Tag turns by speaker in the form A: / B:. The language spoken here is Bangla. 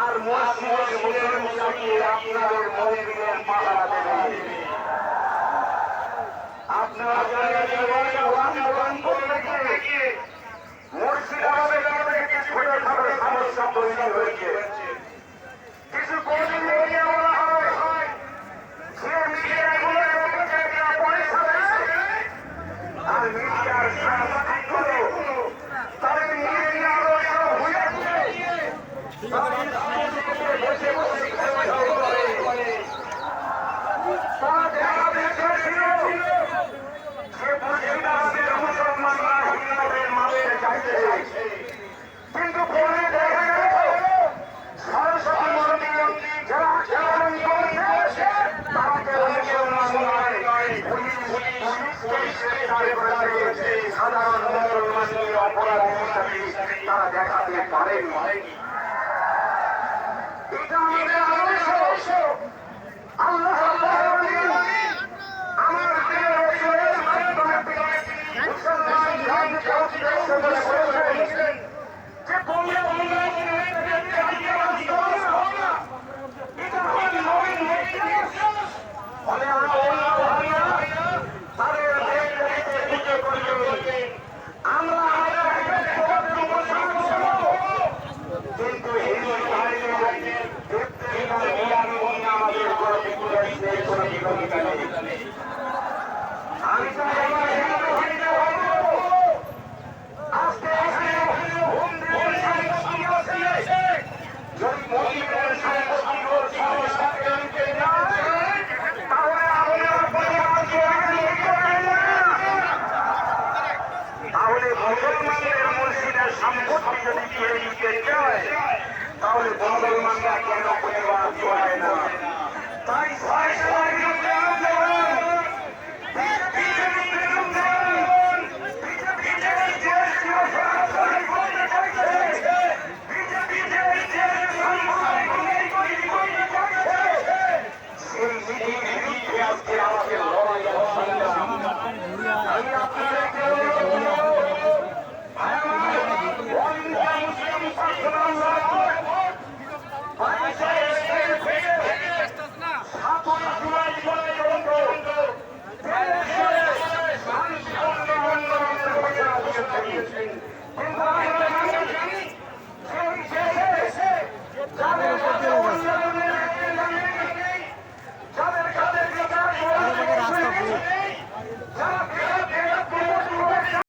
A: আর মসজিদের আপনাদের মন্দিরের পাহারা দেবে। আপনারা মুর্শিদাবাদের ছোটখাটো সমস্যা তৈরি হয়েছে। কিছু কর্মী বলা হয় সে মিডিয়াগুলো পয়সা দেয় আর মিডিয়ার সাংবাদিকগুলো তাদের মিডিয়া হয়ে বসে বসে তারা দেখা দেখেছিল যে মুর্শিদাবাদের মুসলমানরা হিন্দুদের মারতে চাইছে, কিন্তু পরে দেখা গেল সরস্বতী মন্দির যারা আক্রমণ করেছে তারা কেবল মুসলমান নয়, সাধারণ মুসলমানদের অপরাধ হিসাবে তারা দেখাতে পারেনি। এটা আমাদের আদর্শ। আল্লাহ আমার মুসলমান যে কিন্তু আমাদের কোনো বিরোধিতা নেই। আমি তাহলে মুসলমানদের মসজিদের সম্পত্তি যদি কেড়ে নিতে চায় তাহলে মুসলমানরা কেন প্রতিবাদ করে না? তাই সেই নীতির বিরুদ্ধে আজকে আমাদের